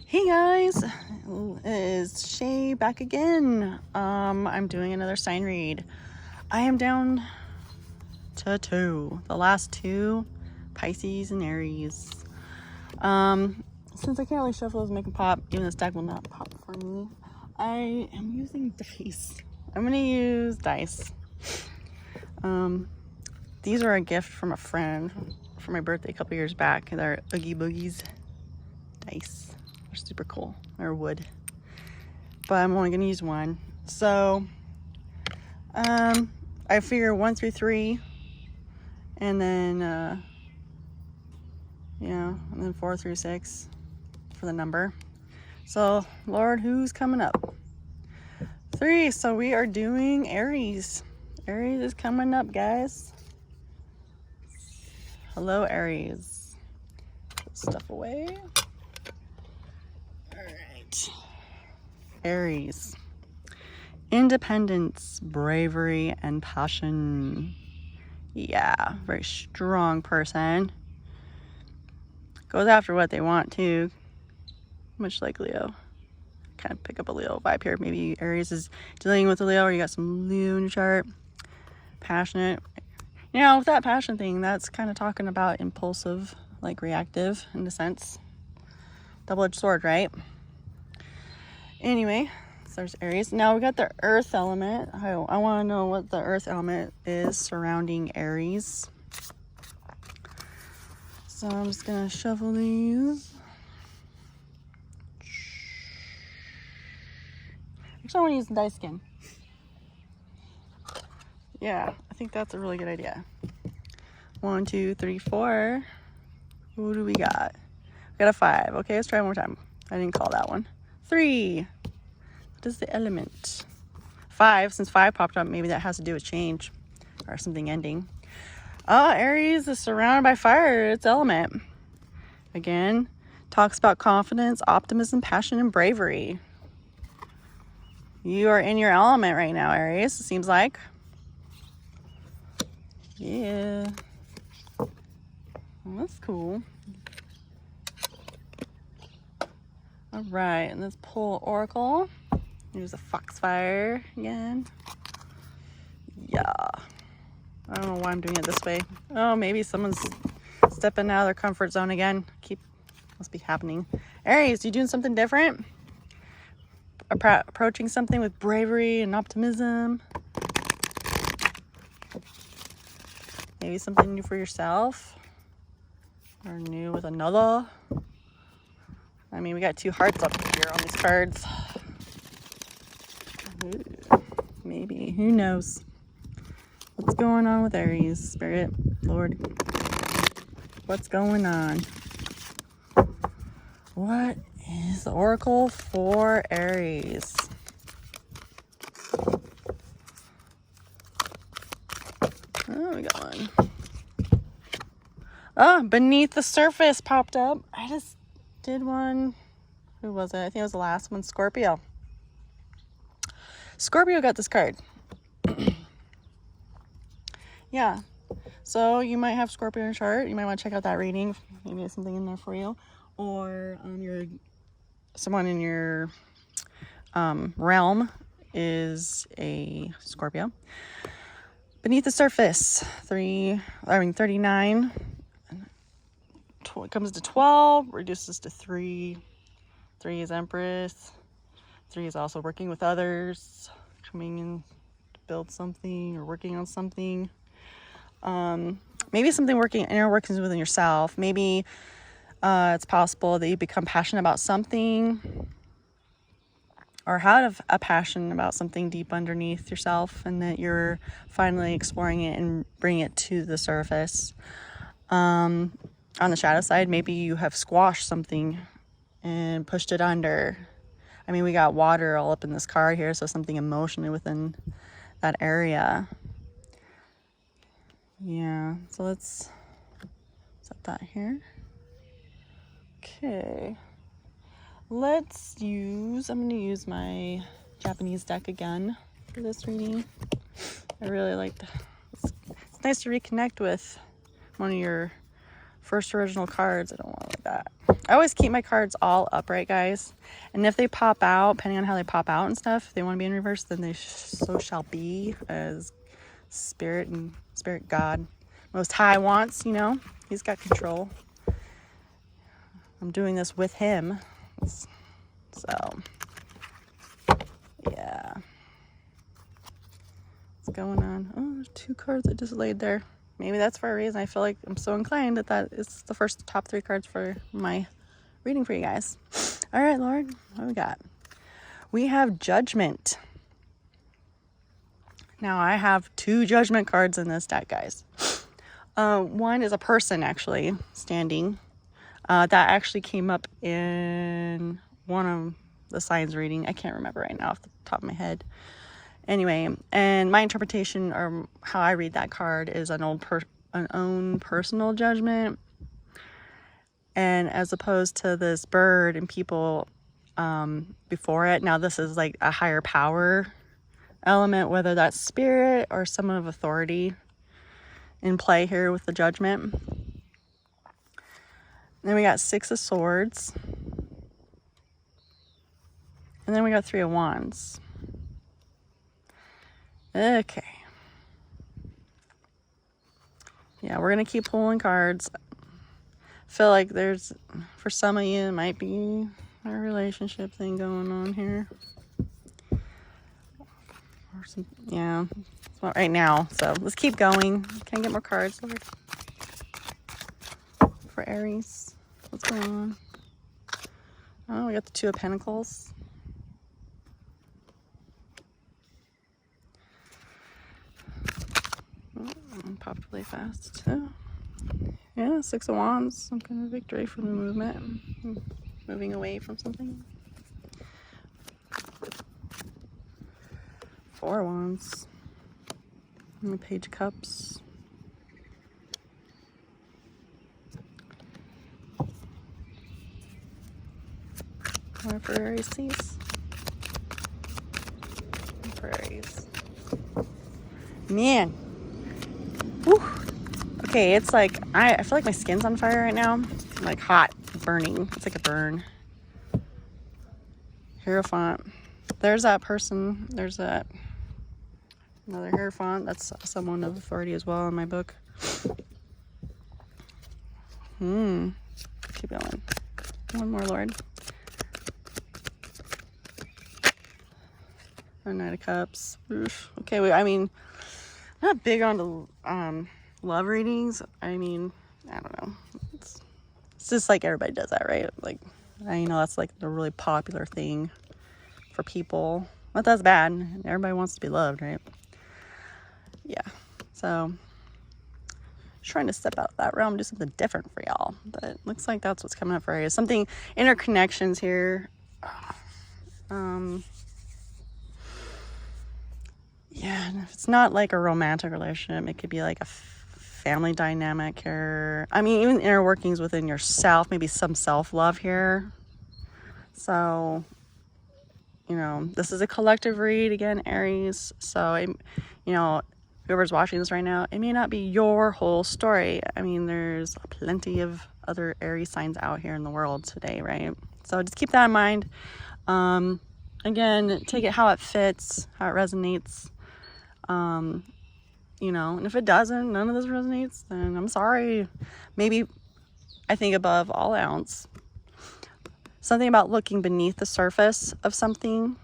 Hey guys, it is Shay back again. I'm doing another sign read. I am down to two, the last two, Pisces and Aries. Since I can't really shuffle as make a pop, even this deck will not pop for me, I am using dice. I'm gonna use dice. These are a gift from a friend for my birthday a couple years back. They're Oogie Boogies dice. They're super cool. They're wood. But I'm only going to use one. So, I figure 1 through 3. And then, and then 4 through 6 for the number. So, Lord, who's coming up? 3. So, we are doing Aries. Aries is coming up, guys. Hello, Aries. Put stuff away. Alright. Aries. Independence, bravery, and passion. Yeah, very strong person. Goes after what they want too. Much like Leo. Kind of pick up a Leo vibe here. Maybe Aries is dealing with a Leo, or you got some Leo in your chart. Passionate. You know, with that passion thing, that's kind of talking about impulsive, like reactive in a sense. Double-edged sword, right? Anyway, so there's Aries. Now we got the earth element. I want to know what the earth element is surrounding Aries. So I'm just going to shuffle these. Actually, I want to use the dice skin. Yeah, I think that's a really good idea. 1, 2, 3, 4. Who do we got? We got a 5. Okay, let's try one more time. I didn't call that one. 3. What is the element? 5. Since 5 popped up, maybe that has to do with change or something ending. Aries is surrounded by fire. Its element. Again, talks about confidence, optimism, passion, and bravery. You are in your element right now, Aries, it seems like. Yeah. Well, that's cool. All right, and let's pull Oracle. Use a Foxfire again. Yeah. I don't know why I'm doing it this way. Oh, maybe someone's stepping out of their comfort zone again. Must be happening. Aries, you doing something different? Approaching something with bravery and optimism. Maybe something new for yourself. Or new with another. I mean, we got 2 hearts up here on these cards. Ooh, maybe. Who knows? What's going on with Aries? Spirit, Lord. What's going on? What is the Oracle for Aries? Oh, we got one. Oh, Beneath the Surface popped up. I just did one. Who was it? I think it was the last one. Scorpio. Scorpio got this card. Yeah. So you might have Scorpio in your chart. You might want to check out that reading. Maybe there's something in there for you. Or someone in your realm is a Scorpio. Beneath the Surface. 39. It comes to 12, reduces to 3. 3 is Empress. 3 is also working with others, coming in to build something or working on something. Maybe something inner workings within yourself. Maybe it's possible that you become passionate about something or have a passion about something deep underneath yourself, and that you're finally exploring it and bringing it to the surface. On the shadow side, maybe you have squashed something and pushed it under. I mean, we got water all up in this card here, so something emotionally within that area. Yeah, so let's set that here. Okay. I'm going to use my Japanese deck again for this reading. I really liked it. It's nice to reconnect with one of your first original cards. I don't want like that. I always keep my cards all upright, guys. And if they pop out, depending on how they pop out and stuff, if they want to be in reverse, then they so shall be, as Spirit and Spirit God Most High wants, you know. He's got control. I'm doing this with him. So, yeah. What's going on? Oh, there's 2 cards that just laid there. Maybe that's for a reason. I feel like I'm so inclined that is the first top 3 cards for my reading for you guys. All right, Lord, what do we got? We have Judgment. Now, I have 2 Judgment cards in this deck, guys. One is a person, actually, standing. That actually came up in one of the signs reading. I can't remember right now off the top of my head. Anyway, and my interpretation or how I read that card is an own personal judgment, and as opposed to this bird and people before it. Now this is like a higher power element, whether that's spirit or someone of authority in play here with the judgment. Then we got 6 of Swords, and then we got 3 of Wands. Okay. Yeah, we're going to keep pulling cards. I feel like there's, for some of you, it might be a relationship thing going on here. Or some, yeah, it's not right now. So let's keep going. Can I get more cards, Lord? For Aries. What's going on? Oh, we got the 2 of Pentacles. Popped really fast. Oh. Yeah, 6 of Wands. Some kind of victory from the movement. Moving away from something. 4 of Wands. And the Page of Cups. More for Aries, please. For Aries. Man. Whew. Okay, it's like, I feel like my skin's on fire right now. Like hot, burning. It's like a burn. Hierophant. There's that person. There's that another Hierophant. That's someone of authority as well in my book. Keep going. One more, Lord. Knight of Cups. Oof. Okay, I mean, I'm not big on the love readings. I mean, I don't know. It's just like everybody does that, right? Like, I know that's like the really popular thing for people. But that's bad. Everybody wants to be loved, right? Yeah. So, trying to step out of that realm, do something different for y'all. But it looks like that's what's coming up for Aries. Something, interconnections here. Yeah, and if it's not like a romantic relationship, it could be like a family dynamic here. I mean, even inner workings within yourself, maybe some self-love here. So, you know, this is a collective read, again, Aries. So, you know, whoever's watching this right now, it may not be your whole story. I mean, there's plenty of other Aries signs out here in the world today, right? So just keep that in mind. Again, take it how it fits, how it resonates. You know, and if it doesn't, none of this resonates, then I'm sorry. Maybe, I think above all else, something about looking beneath the surface of something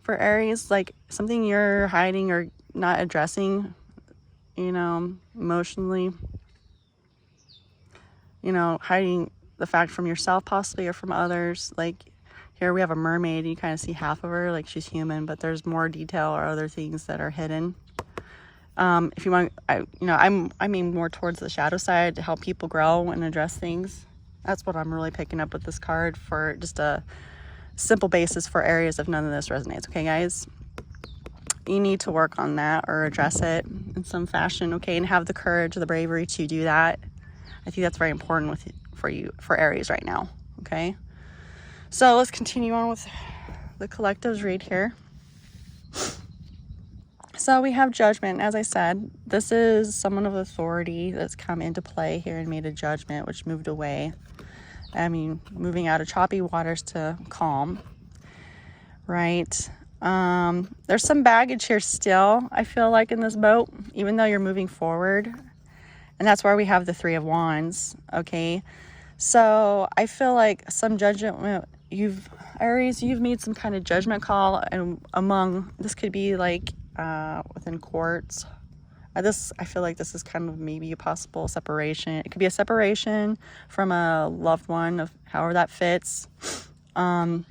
for Aries, like something you're hiding or not addressing, you know, emotionally, you know, hiding the fact from yourself possibly or from others. Like here we have a mermaid, and you kind of see half of her, like she's human, but there's more detail or other things that are hidden. If you want, I mean more towards the shadow side to help people grow and address things. That's what I'm really picking up with this card, for just a simple basis for areas if none of this resonates. Okay, guys, you need to work on that or address it in some fashion. Okay, and have the courage, the bravery to do that. I think that's very important for Aries right now. Okay. So let's continue on with the collectives read here. So we have judgment. As I said, this is someone of authority that's come into play here and made a judgment, which moved away. I mean, moving out of choppy waters to calm, right? There's some baggage here still, I feel like, in this boat, even though you're moving forward. And that's why we have the Three of Wands, okay? So I feel like some judgment, Aries, you've made some kind of judgment call, and this could be like within courts. I feel like this is kind of maybe a possible separation. It could be a separation from a loved one, of however that fits, and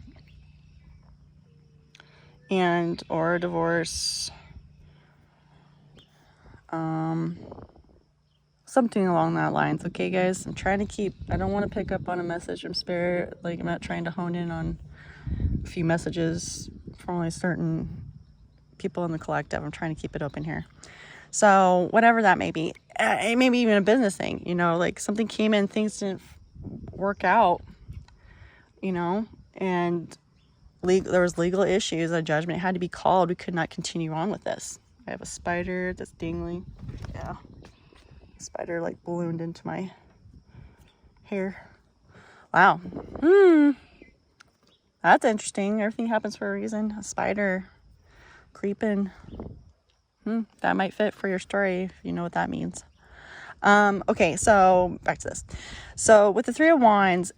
or a divorce, something along that lines. Okay, guys, I don't want to pick up on a message from spirit. Like, I'm not trying to hone in on a few messages from only certain people in the collective. I'm trying to keep it open here. So whatever that may be, it may be even a business thing, like something came in, things didn't work out, and there was legal issues. A judgment had to be called. We could not continue on with this. I have a spider that's dangling. Yeah. Spider like ballooned into my hair. Wow. That's interesting. Everything happens for a reason. A spider creeping. That might fit for your story if you know what that means. Okay, so back to this. So with the Three of Wands,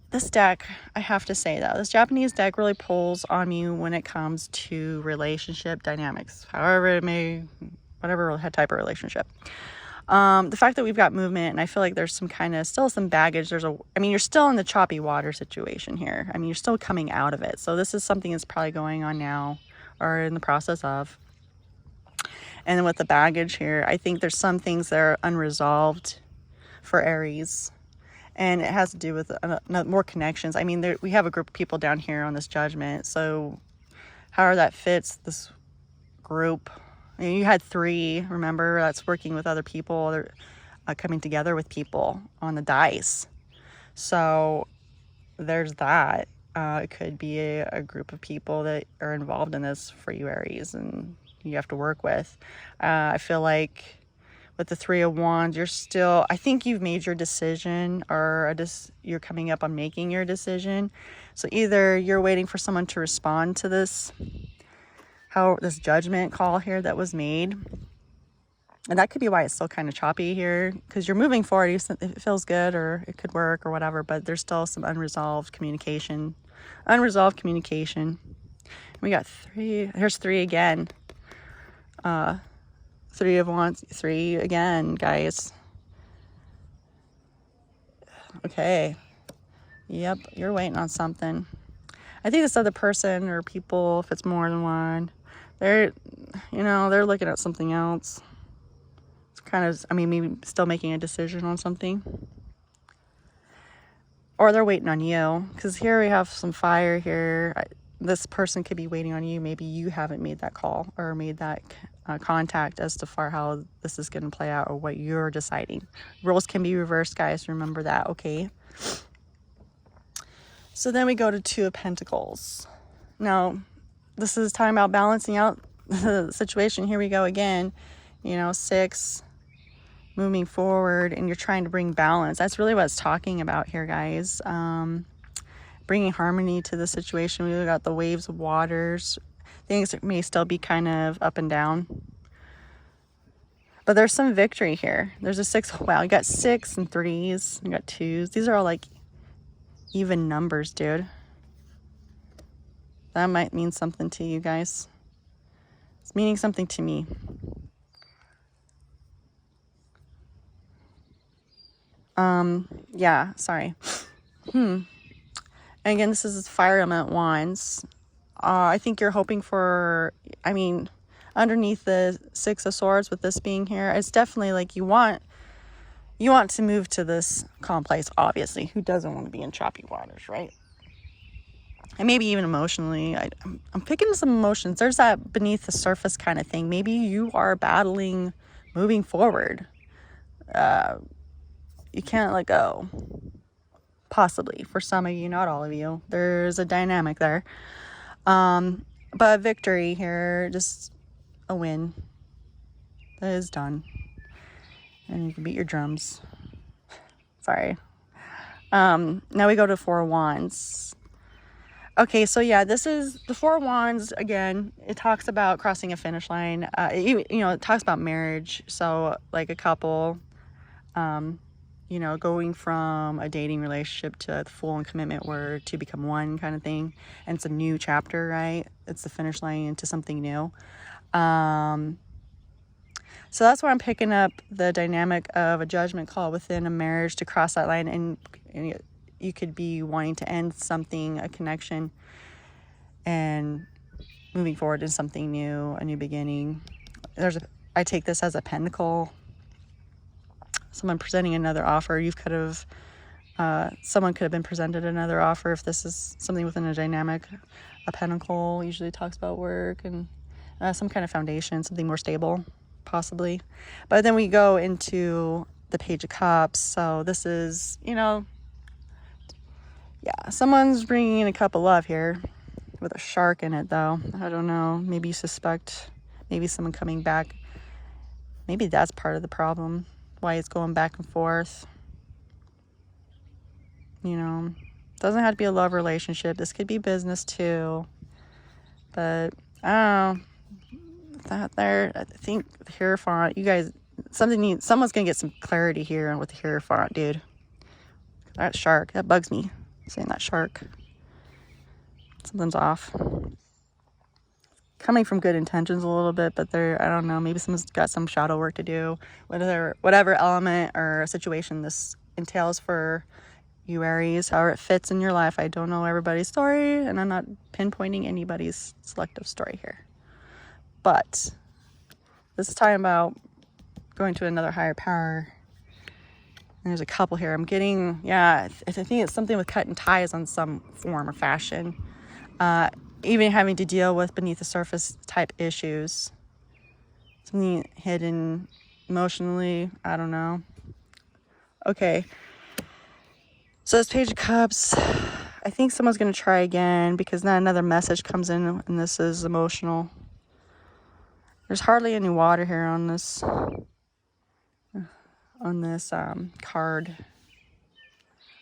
this deck, I have to say though, this Japanese deck really pulls on you when it comes to relationship dynamics, however whatever type of relationship. The fact that we've got movement, and I feel like there's still some baggage. You're still in the choppy water situation here. You're still coming out of it. So this is something that's probably going on now or in the process of. And then with the baggage here, I think there's some things that are unresolved for Aries. And it has to do with more connections. We have a group of people down here on this judgment. So however that fits, this group. You had 3, remember? That's working with other people. They're coming together with people on the dice. So there's that. It could be a group of people that are involved in this for you, Aries, and you have to work with. I feel like with the Three of Wands, I think you've made your decision, or you're coming up on making your decision. So either you're waiting for someone to respond to this judgment call here that was made. And that could be why it's still kind of choppy here, because you're moving forward. It feels good, or it could work or whatever, but there's still some unresolved communication. We got 3. Here's 3 again. Three of Wands, 3 again, guys. Okay. Yep, you're waiting on something. I think this other person or people, if it's more than one, they're looking at something else. It's kind of, maybe still making a decision on something. Or they're waiting on you, because here we have some fire here. This person could be waiting on you. Maybe you haven't made that call or made that contact as to how this is going to play out, or what you're deciding. Roles can be reversed, guys. Remember that, okay? So then we go to 2 of Pentacles. Now, this is talking about balancing out the situation. Here we go again. 6, moving forward, and you're trying to bring balance. That's really what it's talking about here, guys. Bringing harmony to the situation. We've got the waves of waters. Things may still be kind of up and down, but there's some victory here. There's a 6. Wow, you got 6 and 3s. You got 2s. These are all like even numbers, dude. That might mean something to you guys. It's meaning something to me. Yeah, sorry. And again, this is Fire Element Wands. I think you're hoping for, underneath the 6 of Swords, with this being here, it's definitely like you want to move to this calm place, obviously. Who doesn't want to be in choppy waters, right? And maybe even emotionally. I'm picking some emotions. There's that beneath the surface kind of thing. Maybe you are battling moving forward. You can't let go. Possibly. For some of you, not all of you. There's a dynamic there. But victory here, just a win. That is done. And you can beat your drums. Sorry. Now we go to Four of Wands. Okay, so yeah, this is the Four of Wands. Again, it talks about crossing a finish line. It talks about marriage. So like a couple, going from a dating relationship to a full on commitment where to become one kind of thing. And it's a new chapter, right? It's the finish line into something new. So that's where I'm picking up the dynamic of a judgment call within a marriage to cross that line. And you could be wanting to end something, a connection, and moving forward in something new, a new beginning. I take this as a pentacle. Someone presenting another offer. Someone could have been presented another offer if this is something within a dynamic. A pentacle usually talks about work and some kind of foundation, something more stable, possibly. But then we go into the Page of Cups. So this is, someone's bringing in a cup of love here with a shark in it, though. I don't know. Maybe you suspect maybe someone coming back. Maybe that's part of the problem, why it's going back and forth. Doesn't have to be a love relationship. This could be business too. But I think the Hierophant, you guys, someone's gonna get some clarity here with the Hierophant, dude. That shark, that bugs me, saying that shark. Something's off. Coming from good intentions a little bit, but I don't know, maybe someone's got some shadow work to do. Whatever element or situation this entails for you, Aries, however it fits in your life. I don't know everybody's story, and I'm not pinpointing anybody's selective story here. But this is talking about going to another higher power. And there's a couple here. I'm getting, I think it's something with cutting ties on some form or fashion. Even having to deal with beneath the surface type issues. Something hidden emotionally. I don't know. Okay. So this Page of Cups, I think someone's going to try again because now another message comes in and this is emotional. There's hardly any water here on this card.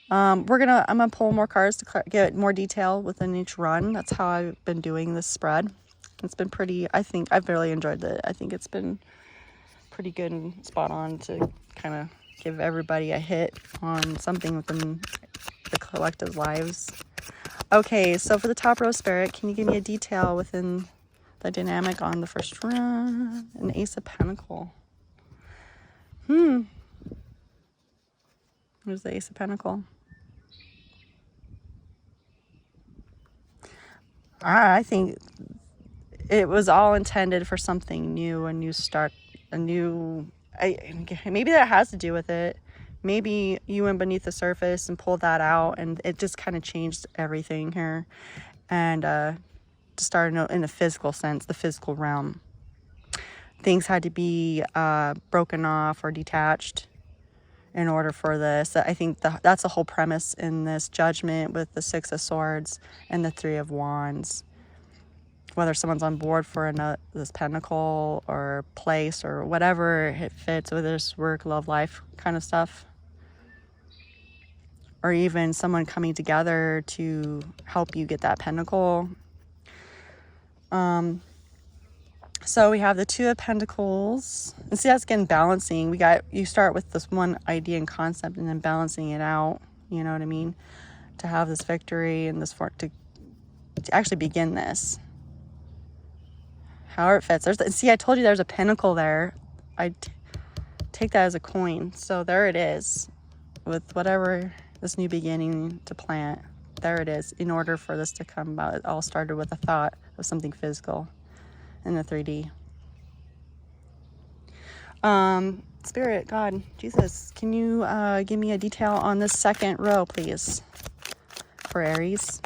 I'm gonna pull more cards to get more detail within each run. That's how I've been doing this spread. It's been I think I've really enjoyed it. I think it's been pretty good and spot on to kind of give everybody a hit on something within the collective lives. Okay, so for the top row spirit, can you give me a detail within the dynamic on the first run? An Ace of Pentacles. Where's the Ace of Pentacles? I think it was all intended for something new, a new start, maybe that has to do with it. Maybe you went beneath the surface and pulled that out, and it just kind of changed everything here. And to start in the physical sense, the physical realm. Things had to be broken off or detached in order for this. I think that's the whole premise in this judgment with the Six of Swords and the Three of Wands. Whether someone's on board for this pentacle or place or whatever it fits, whether it's work, love, life kind of stuff. Or even someone coming together to help you get that pentacle. So we have the Two of Pentacles. And see, that's again balancing. You start with this one idea and concept and then balancing it out. You know what I mean? To have this victory and this to actually begin this. However it fits. I told you there's a pentacle there. I take that as a coin. So there it is. With whatever this new beginning to plant. There it is. In order for this to come about, it all started with a thought of something physical. In the 3D. Spirit, God, Jesus, can you give me a detail on this second row, please, for Aries?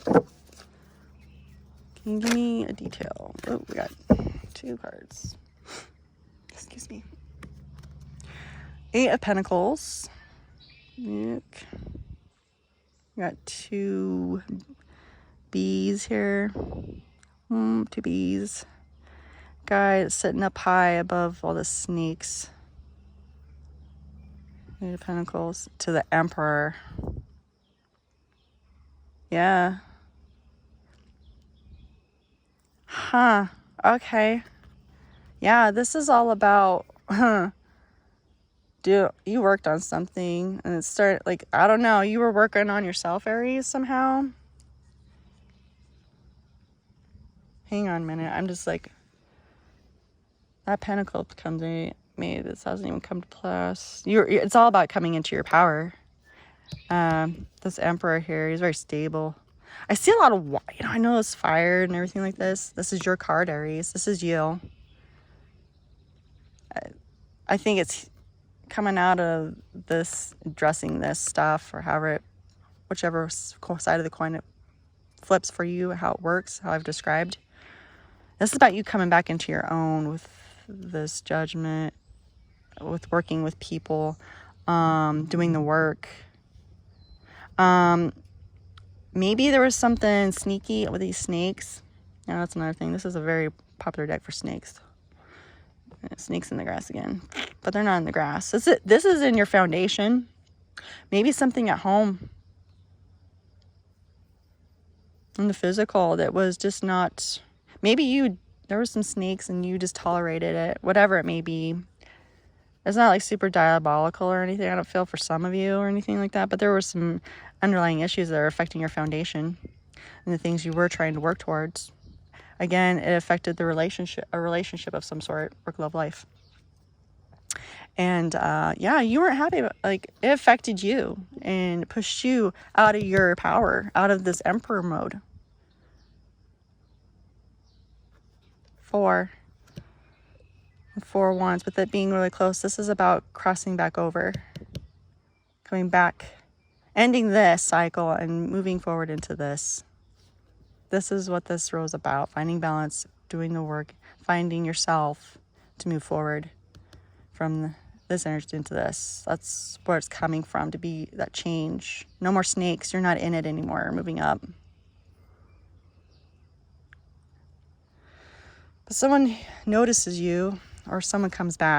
Can you give me a detail? Oh, we got 2 cards. Excuse me. 8 of Pentacles. Look. We got 2 bees here. 2 bees. guy that's sitting up high above all the snakes. Eight of Pentacles to the Emperor. Yeah. Huh. Okay. Yeah, this is all about, you worked on something and it started, like, I don't know, you were working on yourself, Aries, somehow. Hang on a minute. I'm just like, that Pentacle comes in. Maybe this hasn't even come to pass. It's all about coming into your power. This Emperor here, he's very stable. I see a lot of, I know it's fire and everything like this. This is your card, Aries. This is you. I think it's coming out of this, addressing this stuff, or however whichever side of the coin it flips for you, how it works, how I've described. This is about you coming back into your own with this judgment, with working with people, doing the work. Maybe there was something sneaky with these snakes. Now that's another thing. This is a very popular deck for snakes. Snakes in the grass again, but they're not in the grass. This is in your foundation. Maybe something at home in the physical that was just not, maybe there were some snakes and you just tolerated it, whatever it may be. It's not like super diabolical or anything, I don't feel, for some of you or anything like that, but there were some underlying issues that are affecting your foundation and the things you were trying to work towards. Again, it affected a relationship of some sort, work, love, life. And yeah, you weren't happy. Like, it affected you and pushed you out of your power, out of this Emperor mode. 4 wands, with it being really close. This is about crossing back over, coming back, ending this cycle and moving forward into this. This is what this row is about: finding balance, doing the work, finding yourself to move forward from this energy into this. That's where it's coming from, to be that change. No more snakes. You're not in it anymore. Moving up. But someone notices you, or someone comes back.